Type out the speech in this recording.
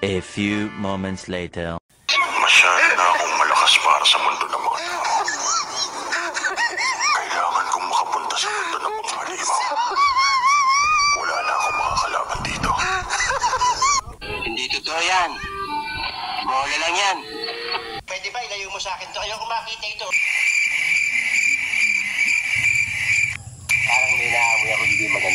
A few moments later. Masyado na akong malakas para sa mundo ng mga tao. Kailangan kong makapunta sa mundo ng mga halimaw. Wala na akong makakalaban dito. Hindi totoo yan. Bola lang yan. Pwede ba ilayo mo sa akin to? Ayoko makita ito. Parang may naamoy ako hindi maganda.